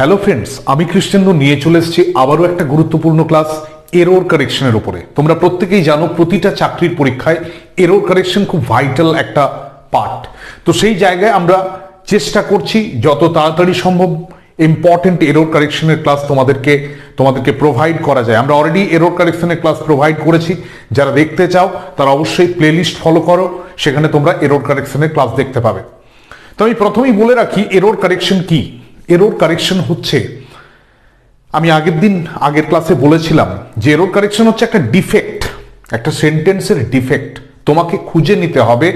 Hello friends, আমি কৃষ্ণেন্দু নিয়ে চলে এসেছি আবারও একটা গুরুত্বপূর্ণ ক্লাস এরর কারেকশনের উপরে। তোমরা প্রত্যেকেই জানো প্রতিটা চাকরির পরীক্ষায় এরর কারেকশন খুব ভাইটাল একটা পার্ট। তো সেই জায়গায় আমরা চেষ্টা করছি যত তাড়াতাড়ি সম্ভব ইম্পর্টেন্ট এরর কারেকশনের ক্লাস তোমাদেরকে প্রোভাইড করা যায়। আমরা অলরেডি এরর কারেকশনের ক্লাস প্রোভাইড করেছি। যারা দেখতে চাও তারা অবশ্যই প্লেলিস্ট ফলো করো, সেখানে তোমরা এরর কারেকশনের ক্লাস দেখতে পাবে। তো আমি প্রথমেই বলে রাখি এরর কারেকশন কি। এরর কারেকশন হচ্ছে, আমি আগের ক্লাসে বলেছিলাম যে এরর কারেকশন হচ্ছে একটা ডিফেক্ট, একটা সেন্টেন্সের ডিফেক্ট। তোমাকে খুঁজে নিতে হবে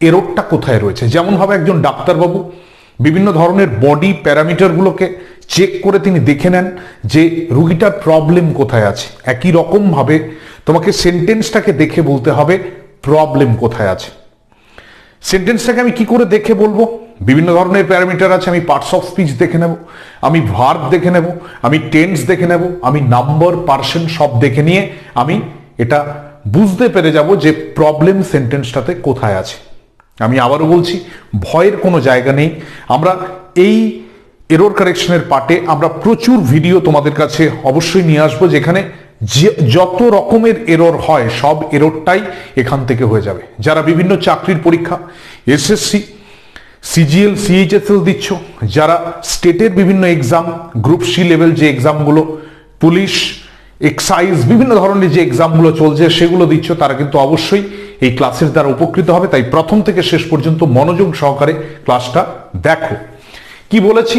এররটা কোথায় রয়েছে। যেমন ভাবে একজন ডাক্তারবাবু বিভিন্ন ধরনের বডি প্যারামিটারগুলোকে চেক করে তিনি দেখে নেন যে রুগীটার প্রবলেম কোথায় আছে, একই রকম ভাবে তোমাকে সেন্টেন্সটাকে দেখে বলতে হবে প্রবলেম কোথায় আছে। সেন্টেন্সটাকে আমি কি করে দেখে বলবো? বিভিন্ন ধরনের প্যারামিটার আছে। আমি পার্টস অফ স্পিচ দেখে নেব, আমি ভার্ব দেখে নেব, আমি টেন্স দেখে নেব, আমি নাম্বার পার্সন সব দেখে নিয়ে আমি এটা বুঝতে পেরে যাব যে প্রবলেম সেন্টেন্সটাতে কোথায় আছে। আমি আবারও বলছি, ভয়ের কোনো জায়গা নেই। আমরা এই এরর কারেকশনের পার্টে আমরা প্রচুর ভিডিও তোমাদের কাছে অবশ্যই নিয়ে আসবো, যেখানে যত রকমের এরর হয় সব এররটাই এখান থেকে হয়ে যাবে। যারা বিভিন্ন চাকরির পরীক্ষা এসএসসি, সিজিএল, সিএইচএসএল দিচ্ছ, যারা স্টেটের বিভিন্ন এক্সাম, গ্রুপ সি লেভেল যে এক্সামগুলো, পুলিশ, এক্সাইজ, বিভিন্ন ধরনের যে এক্সামগুলো চলছে সেগুলো দিচ্ছ, তারা কিন্তু অবশ্যই এই ক্লাসের দ্বারা উপকৃত হবে। তাই প্রথম থেকে শেষ পর্যন্ত মনোযোগ সহকারে ক্লাসটা দেখো। কি বলেছি?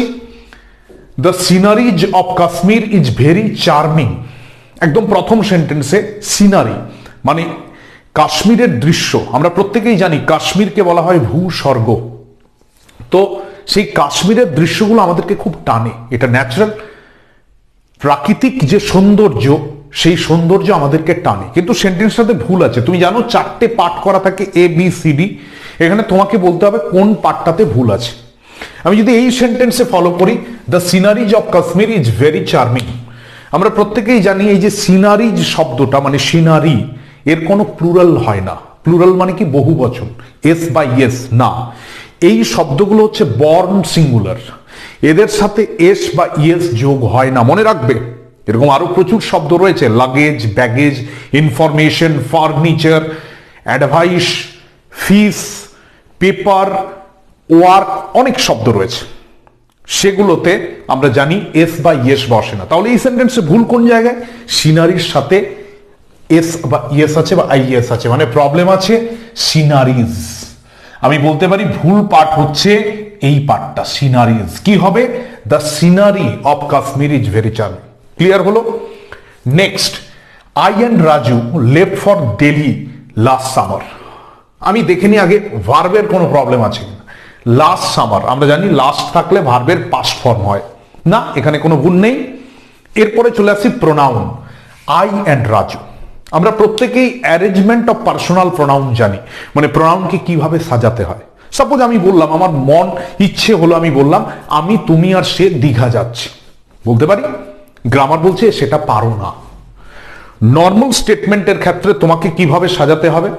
The sceneries of Kashmir is very charming. একদম প্রথম সেন্টেন্সে সিনারি মানে কাশ্মীরের দৃশ্য। আমরা প্রত্যেকেই জানি কাশ্মীরকে বলা হয় ভূস্বর্গ। তো সেই কাশ্মীরের দৃশ্যগুলো আমাদেরকে খুব টানে। এটা ন্যাচারাল প্রাকৃতিক যে সৌন্দর্য, সেই সৌন্দর্য আমাদেরকে টানে। কিন্তু সেন্টেন্সটাতে ভুল আছে। তুমি জানো 4টে পার্ট করা থাকে, এ বি সি ডি। এখানে তোমাকে বলতে হবে কোন পার্টটাতে ভুল আছে। আমি যদি এই সেন্টেন্সে ফলো করি, the sceneries of Kashmir is very charming. আমরা প্রত্যেকেই জানি এই যে সিনারিজ শব্দটা মানে সিনারি, এর কোনো প্লুরাল হয় না। প্লুরাল মানে কি বহু বচন, এস বা ইয়েস না। এই শব্দগুলো হচ্ছে বর্ন সিঙ্গুলার, এদের সাথে এস বা ইয়েস যোগ হয় না, মনে রাখবে। এরকম আরো প্রচুর শব্দ রয়েছে, luggage, baggage, information, furniture, advice, fees, paper, work, অনেক শব্দ রয়েছে। সেগুলোতে আমরা জানি এস বা ইয়েস বসে না। তাহলে এই সেন্টেন্সে ভুল কোন জায়গায়? সিনারির সাথে এস বা ইয়েস আছে বা আইএস আছে, মানে প্রবলেম আছে সিনারিজ। আমি বলতে পারি ভুল পার্ট হচ্ছে এই পার্টটা, সিনারিজ। কি হবে? The scenery of Kashmir is very charming. Clear হলো? Next, I and Raju left for Delhi last summer. আমি দেখে নিই আগে ভার্বের কোনো প্রবলেম আছে কিনা। লাস্ট সামার, আমরা জানি লাস্ট থাকলে ভার্বের পাস্ট ফর্ম হয় না, এখানে কোনো ভুল নেই। এরপরে চলে আসি প্রোনাউন, আই অ্যান্ড রাজু। আমরা প্রত্যেকেই অ্যারেঞ্জমেন্ট অফ পার্সোনাল প্রোনাউন জানি, মানে প্রোনাউনকে কিভাবে সাজাতে হয়। সাপোজ আমি বললাম, আমার মন ইচ্ছে হলো, আমি বললাম আমি, তুমি আর সে দীঘা যাচ্ছি, বলতে পারি? গ্রামার বলছে সেটা পারো না। নর্মাল স্টেটমেন্টের ক্ষেত্রে তোমাকে কিভাবে সাজাতে হবে?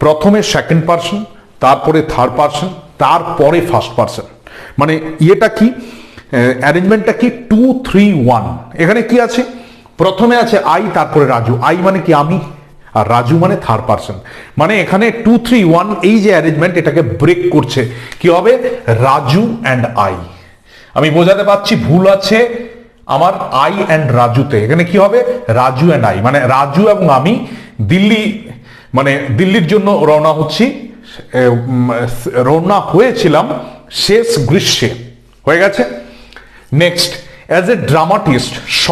প্রথমে সেকেন্ড পার্সন, তারপরে থার্ড পার্সন, তারপরে ফার্স্ট পার্সন। মানে ইয়েটা কি, অ্যারেঞ্জমেন্টটা কি? 2, 3, 1। এখানে কি আছে? প্রথমে আছে আই, তারপরে রাজু। আই মানে কি? আমি, আর রাজু মানে থার্ড পার্সন। মানে এখানে 2, 3, 1 এই যে অ্যারেঞ্জমেন্ট, এটাকে ব্রেক করছে। কি হবে? Raju and I. আমি বোঝাতে পারছি ভুল আছে আমার আই অ্যান্ড রাজুতে। এখানে কি হবে? রাজু অ্যান্ড আই, মানে রাজু এবং আমি দিল্লির জন্য রওনা হয়েছিলাম শেষ গ্রীষ্মে। হয়ে গেছে? Next, as a dramatist Shaw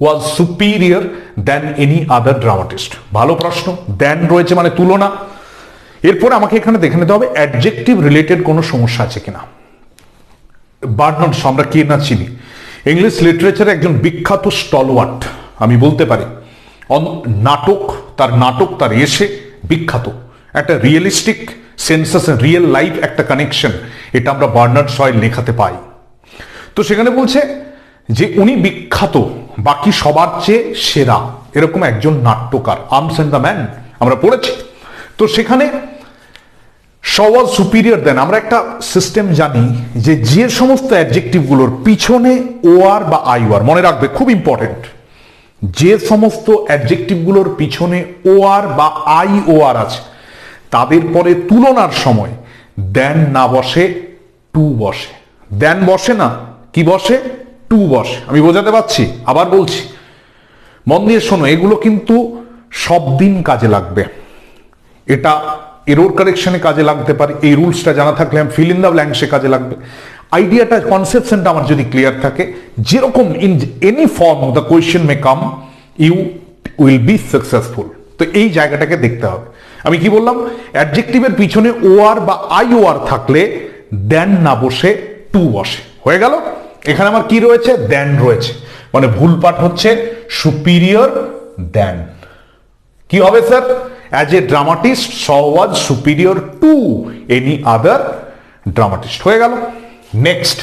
was superior than any other dramatist. ভালো প্রশ্ন। দ্যান রয়েছে মানে তুলনা। এরপরে আমাকে এখানে দেখে নিতে হবে অ্যাডজেক্টিভ রিলেটেড কোনো সমস্যা আছে কিনা। বার্নার্ড শ আমরা কে না চিনি, ইংলিশ লিটারেচারে একজন বিখ্যাত স্টলওয়ার্ট। আমি বলতে পারি নাটক তার এসে বিখ্যাত, একটা রিয়েলিস্টিক সেন্সেশন, রিয়েল লাইফ একটা কানেকশন, এটা আমরা বার্নার্ড শয়ের লেখাতে পাই। তো সেখানে বলছে যে উনি বিখ্যাত, বাকি সবার চেয়ে সেরা, এরকম একজন নাট্যকার। আর্মস অ্যান্ড দ্য ম্যান আমরা পড়েছি। তো সেখানে ওয়াজ সুপিরিয়র দেন, আমরা একটা সিস্টেম জানি যে যে সমস্ত অ্যাডজেক্টিভ গুলোর পিছনে ওআর বা আইওআর, মনে রাখবে খুব ইম্পর্টেন্ট, যে সমস্ত অ্যাডজেক্টিভ গুলোর পিছনে ওআর বা আইওআর আছে তাদের পরে তুলনার সময় দেন না বসে টু বসে। দেন বসে না, কি বসে? টু বসে। আমি বোঝাতে পারছি? আবার বলছি, মন দিয়ে শোনো, এগুলো কিন্তু সব দিন কাজে লাগবে। এটা এরর কারেকশনে কাজে লাগতে পারে, এই রুলসটা জানা থাকলে আমি ফিল ইন দ্য ব্ল্যাঙ্কসে কাজে লাগবে। আইডিয়াটা, কনসেপশনটা আমার যদি ক্লিয়ার থাকে, যেরকম in any form the question may come, you will be successful. তো এই জায়গাটাকে দেখতে হবে। আমি কি বললাম? অ্যাডজেক্টিভের পিছনে ওআর বা আইওআর থাকলে দেন না বসে টু বসে। হয়ে গেল? এখানে আমার কি রয়েছে? দেন রয়েছে, মানে ভুল পাঠ হচ্ছে সুপিরিয়র দেন। কি হবে sir? As a dramatist Shaw was superior to any other dramatist। হয়ে গেল। Next,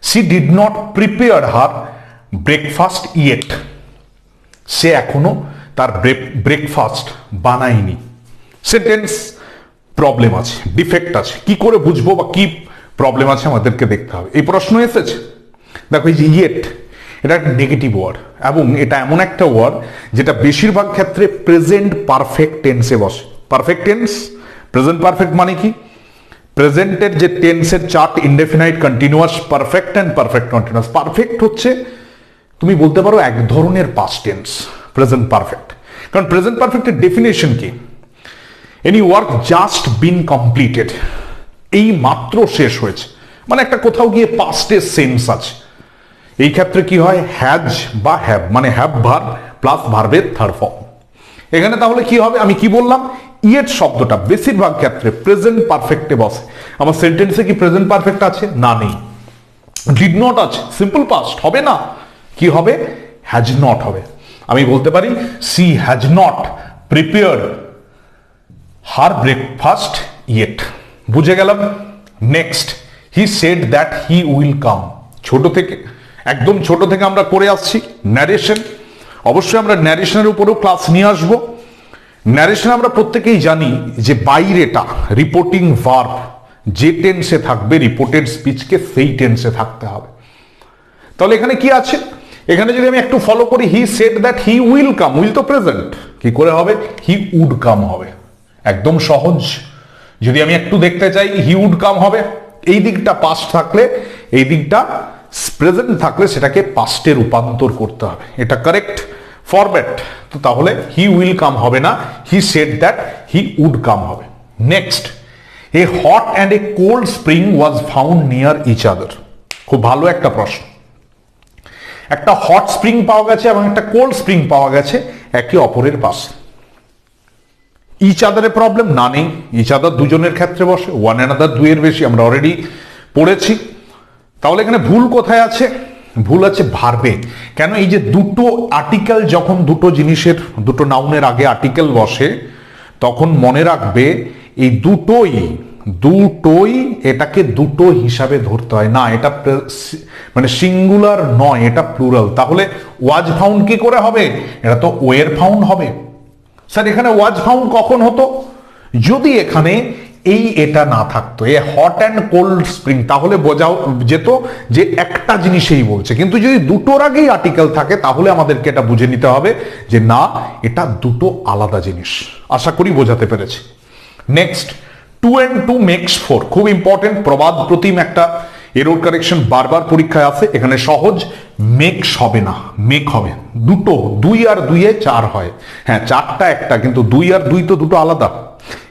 she did not prepare her breakfast yet। সে এখনো তার ব্রেকফাস্ট বানায়নি। সেন্টেন্স প্রবলেম আছে, ডিফেক্ট আছে। কি করে বুঝবো বা কি প্রবলেম আছে আমাদেরকে দেখতে হবে। এই প্রশ্ন এসেছে, দেখো এই যে ইয়েট, এটা একটা নেগেটিভ ওয়ার্ড এবং এটা এমন একটা ওয়ার্ড যেটা বেশিরভাগ ক্ষেত্রে প্রেজেন্ট পারফেক্ট টেন্সে বসে। পারফেক্ট টেন্স, প্রেজেন্ট পারফেক্ট মানে কি? প্রেজেন্টের যে টেন্সের chart, indefinite, continuous, perfect and perfect continuous. Perfect হচ্ছে তুমি বলতে পারো এক ধরনের পাস্ট টেন্স প্রেজেন্ট পারফেক্ট। কারণ প্রেজেন্ট পারফেক্টের ডেফিনেশন কি? এনি ওয়ার্ক জাস্ট বিন কমপ্লিটেড, এই মাত্র শেষ হয়েছে, মানে একটা কোথাও গিয়ে পাস্টের সেন্স আছে। এই ক্ষেত্রে কি হয়? হ্যাজ বা হ্যাভ, মানে হ্যাভ ভার্ব প্লাস ভার্বের থার্ড ফর্ম। এখানে তাহলে কি হবে? আমি কি বললাম? ইয়েট শব্দটা বেশিরভাগ ক্ষেত্রে প্রেজেন্ট পারফেক্টে বসে। আমার সেন্টেন্সে কি প্রেজেন্ট পারফেক্ট আছে? না, নেই। ডিড নট আছে, সিম্পল পাস্ট হবে না, কি হবে? হ্যাজ নট হবে। আমি বলতে পারি she has not prepared her breakfast yet. বুঝে গেলাম? Next, he said that he will come. ছোট থেকে, একদম ছোট থেকে আমরা করে আসছি ন্যারেশন। অবশ্যই আমরা ন্যারেশনের উপরেও ক্লাস নিয়ে আসব। ন্যারেশন আমরা প্রত্যেকেই জানি যে বাইরেটা রিপোর্টিং ভার্ব যে টেন্সে থাকবে, রিপোর্টেড স্পিচকে সেই টেন্সে থাকতে হবে। তাহলে এখানে কি আছে? এখানে যদি আমি একটু ফলো করি, he said that he will come, will তো প্রেজেন্ট, কি করে হবে? হি উড কাম হবে। একদম সহজ। যদি আমি একটু দেখতে চাই, হি উড কাম হবে। এই দিকটা পাস্ট থাকলে, এই দিকটা প্রেজেন্ট থাকলে সেটাকে পাস্টে রূপান্তর করতে হবে। এটা কারেক্ট ফরম্যাট। তো তাহলে হি উইল কাম হবে না, he said that he would come হবে। Next, a hot and a cold spring was found near each other. খুব ভালো একটা প্রশ্ন। একটা হট স্প্রিং পাওয়া গেছে এবং একটা কোল্ড স্প্রিং পাওয়া গেছে একে অপরের পাশে। ইচ আদারের প্রবলেম না, নেই। ইচ আদার দুজনের ক্ষেত্রে বসে, ওয়ান অ্যানাদার দুইয়ের বেশি, আমরা অলরেডি পড়েছি। তাহলে এখানে ভুল কোথায় আছে? ভুল আছে ভার্বে। কেন? এই যে দুটো আর্টিকেল, যখন দুটো জিনিসের, দুটো নাউনের আগে আর্টিকেল বসে, তখন মনে রাখবে এই দুটোই এটাকে দুটো হিসাবে ধরতে হয় না, এটা মানে সিঙ্গুলার নয়, এটা প্লুরাল। তাহলে ওয়াজ ফাউন্ড কি করে হবে? এটা তো ওয়ের ফাউন্ড হবে। স্যার এখানে ওয়াজ ফাউন্ড কখন হতো? যদি এখানে এটা না থাকতো, এ হট অ্যান্ড কোল্ড স্প্রিং, তাহলে বোঝা যেত যে একটা জিনিসেই বলছে। কিন্তু যদি দুটোর আগেই আর্টিকেল থাকে, তাহলে আমাদেরকে এটা বুঝে নিতে হবে যে না, এটা দুটো আলাদা জিনিস। আশা করি বোঝাতে পেরেছি। নেক্সট, 2 and 2 makes 4, খুব ইম্পর্টেন্ট। প্রবাদ প্রতিম একটা এরর কারেকশন বারবার পরীক্ষায় আসে। এখানে সহজ, মেক্স হবে না, মেক হবে। দুটো, 2 আর 2 4 হয়। হ্যাঁ, 4টা একটা, কিন্তু 2 আর 2 তো দুটো আলাদা।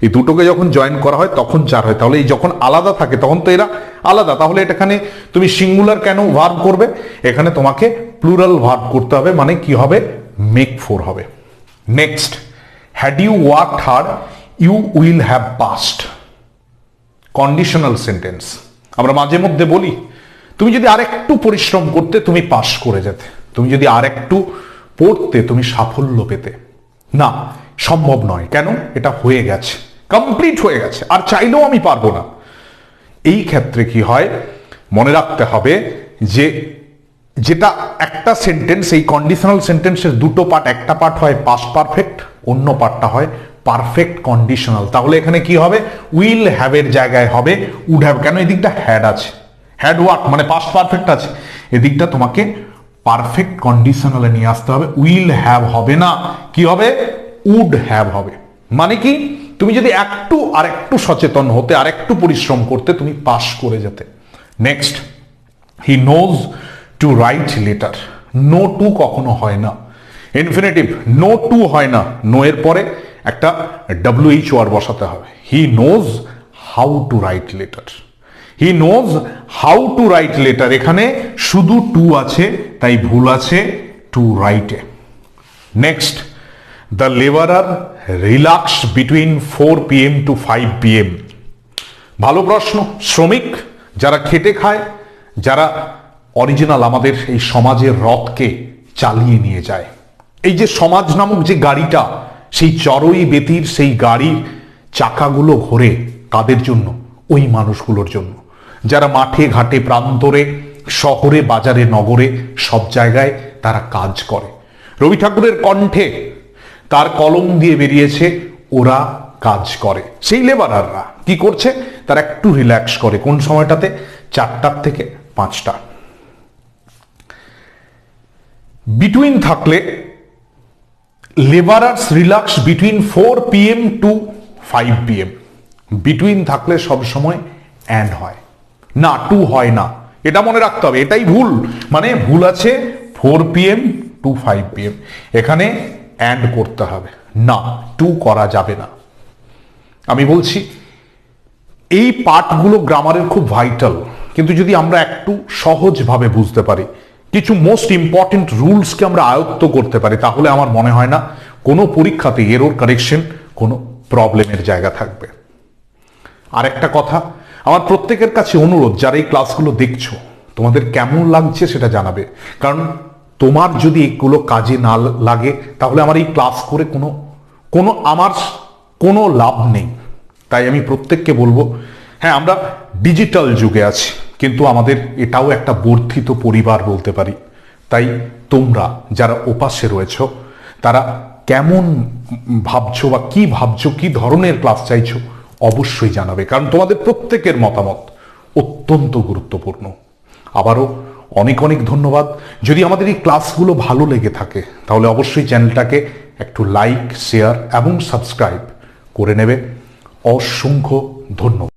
এই দুটোকে যখন জয়েন করা হয় তখন 4 হয়। তাহলে এই যখন আলাদা থাকে তখন তো এরা আলাদা। তাহলে এখানে তুমি সিঙ্গুলার কেন ভার্ব করবে? এখানে তোমাকে প্লুরাল ভার্ব করতে হবে, মানে কি হবে? মেক 4 হবে। Next, had you worked hard you will have passed. Conditional sentence. আমরা মাঝে মধ্যে বলি, তুমি যদি আরেকটু পরিশ্রম করতে তুমি পাস করে যেতে, তুমি যদি আরেকটু পড়তে তুমি সাফল্য পেতে। না, সম্ভব নয়। কেন? এটা হয়ে গেছে, কমপ্লিট হয়ে গেছে, আর চাইলেও আমি পারবো না। এই ক্ষেত্রে কি হয়? মনে রাখতে হবে যে যেটা একটা সেন্টেন্স, এই কন্ডিশনাল সেন্টেন্সের দুটো পার্ট, একটা পার্ট হয় পাস্ট পারফেক্ট, অন্য পার্টটা হয় পারফেক্ট কন্ডিশনাল। তাহলে এখানে কি হবে, উইল হ্যাভের জায়গায় হবে উড হ্যাভ। কেন, এদিকটা হ্যাড আছে, হ্যাড ওয়ার্ক মানে পাস্ট পারফেক্ট আছে, এদিকটা তোমাকে পারফেক্ট কন্ডিশনালে নিয়ে আসতে হবে। উইল হ্যাভ হবে না, কি হবে, উড হ্যাভ হবে। মানে কি, তুমি যদি আর একটু সচেতন হতে, আর একটু পরিশ্রম করতে, তুমি পাস করে যেতে। Next, he knows to write letter. Know to কখনো হয় না, ইনফিনিটিভ নো টু হয় না, নো এর পরে একটা WHOR বসাতে হবে। He knows how to write letter, he knows how to write letter, এখানে শুধু টু আছে তাই ভুল আছে টু রাইটে। Next, the labourer relax between 4 PM to 5 PM। ভালো প্রশ্ন। শ্রমিক যারা খেটে খায়, যারা অরিজিনাল আমাদের এই সমাজের রথকে চালিয়ে নিয়ে যায়, এই যে সমাজ নামক যে গাড়িটা, সেই চড়ুই বেতির সেই গাড়ির চাকাগুলো ঘোরে কাদের জন্য, ওই মানুষগুলোর জন্য যারা মাঠে ঘাটে প্রান্তরে শহরে বাজারে নগরে সব জায়গায় তারা কাজ করে। রবি ঠাকুরের কণ্ঠে তার কলম দিয়ে বেরিয়েছে ওরা কাজ করে। সেই লেবারাররা কি করছে, তারা একটু রিল্যাক্স করে কোন সময়টাতে, 4টার থেকে 5টা। বিটুইন থাকলে labourers relax between 4 PM to 5 PM। Between থাকলে সব সময় অ্যান্ড হয় না, টু হয় না, এটা মনে রাখতে হবে। এটাই ভুল, মানে ভুল আছে 4 PM to 5 PM, এখানে অ্যান্ড করতে হবে না, টু করা যাবে না। আমি বলছি এই পার্টগুলো গ্রামারের খুব ভাইটাল, কিন্তু যদি আমরা একটু সহজভাবে বুঝতে পারি, কিছু মোস্ট ইম্পর্টেন্ট রুলসকে আমরা আয়ত্ত করতে পারি, তাহলে আমার মনে হয় না কোনো পরীক্ষাতে এরর কারেকশন কোনো প্রবলেমের জায়গা থাকবে। আর একটা কথা, আমার প্রত্যেকের কাছে অনুরোধ, যারা এই ক্লাসগুলো দেখছো তোমাদের কেমন লাগছে সেটা জানাবে, কারণ তোমার যদি এগুলো কাজে না লাগে তাহলে আমার এই ক্লাস করে আমার কোনো লাভ নেই। তাই আমি প্রত্যেককে বলবো, হ্যাঁ আমরা ডিজিটাল যুগে আছি, কিন্তু আমাদের এটাও একটা বর্ধিত পরিবার বলতে পারি। তাই তোমরা যারা ওপাশে রয়েছ তারা কেমন ভাবছো বা কি ভাবছো, কি ধরনের ক্লাস চাইছো অবশ্যই জানাবে, কারণ তোমাদের প্রত্যেকের মতামত অত্যন্ত গুরুত্বপূর্ণ। আবারও অনেক অনেক ধন্যবাদ। যদি আমাদের এই ক্লাসগুলো ভালো লেগে থাকে তাহলে অবশ্যই চ্যানেলটাকে একটু লাইক, শেয়ার এবং সাবস্ক্রাইব করে নেবে। অসংখ্য ধন্যবাদ।